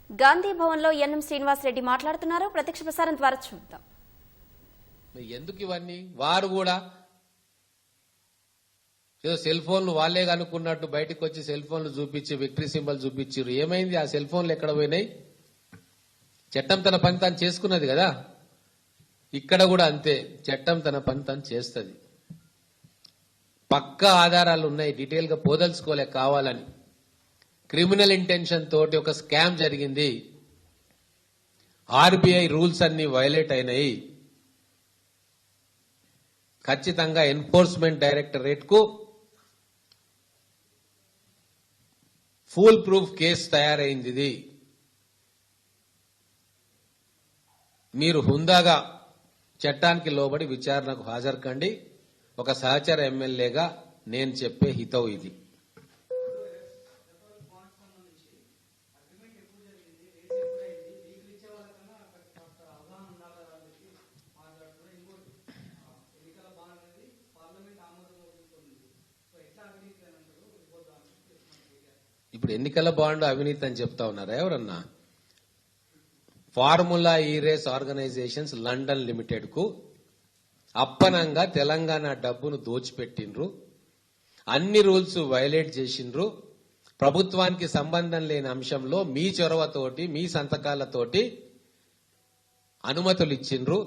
గాంధీ భవన్ లో ఎన్ఎం శ్రీనివాస్ రెడ్డి మాట్లాడుతున్నారు. ప్రత్యక్ష ప్రసారం ద్వారా చూద్దాం. ఎందుకు ఇవన్నీ? వారు కూడా ఏదో సెల్ ఫోన్లు వాళ్లే కనుక్కున్నట్టు బయటకు వచ్చి సెల్ ఫోన్లు చూపించి విక్టరీ సింబల్ చూపించారు. ఏమైంది? ఆ సెల్ ఫోన్లు ఎక్కడ పోయినాయి? చట్టం తన పని తాను చేసుకున్నది కదా. ఇక్కడ కూడా అంతే, చట్టం తన పని తాను చేస్తుంది. పక్కా ఆధారాలు ఉన్నాయి, డీటెయిల్ గా పోదలుచుకోలే కావాలని. క్రిమినల్ ఇంటెన్షన్ తోటి ఒక స్కామ్ జరిగింది. ఆర్బీఐ రూల్స్ అన్ని వైలేట్ అయినాయి. ఖచ్చితంగా ఎన్ఫోర్స్మెంట్ డైరెక్టరేట్ కు ఫుల్ ప్రూఫ్ కేసు తయారైంది. ఇది మీరు హుందాగా చట్టానికి లోబడి విచారణకు హాజరు కండి. ఒక సహచర ఎమ్మెల్యేగా నేను చెప్పే హితవు ఇది. ఇప్పుడు ఎన్నికల బాండ్ అవినీతి అని చెప్తా ఉన్నారా ఎవరన్నా? ఫార్ములా ఈ రేస్ ఆర్గనైజేషన్స్ లండన్ లిమిటెడ్ కు అప్పనంగా తెలంగాణ డబ్బును దోచిపెట్టిండ్రు. అన్ని రూల్స్ వైలేట్ చేసిండ్రు. ప్రభుత్వానికి సంబంధం లేని అంశంలో మీ చొరవతోటి మీ సంతకాలతోటి అనుమతులు ఇచ్చిండ్రు.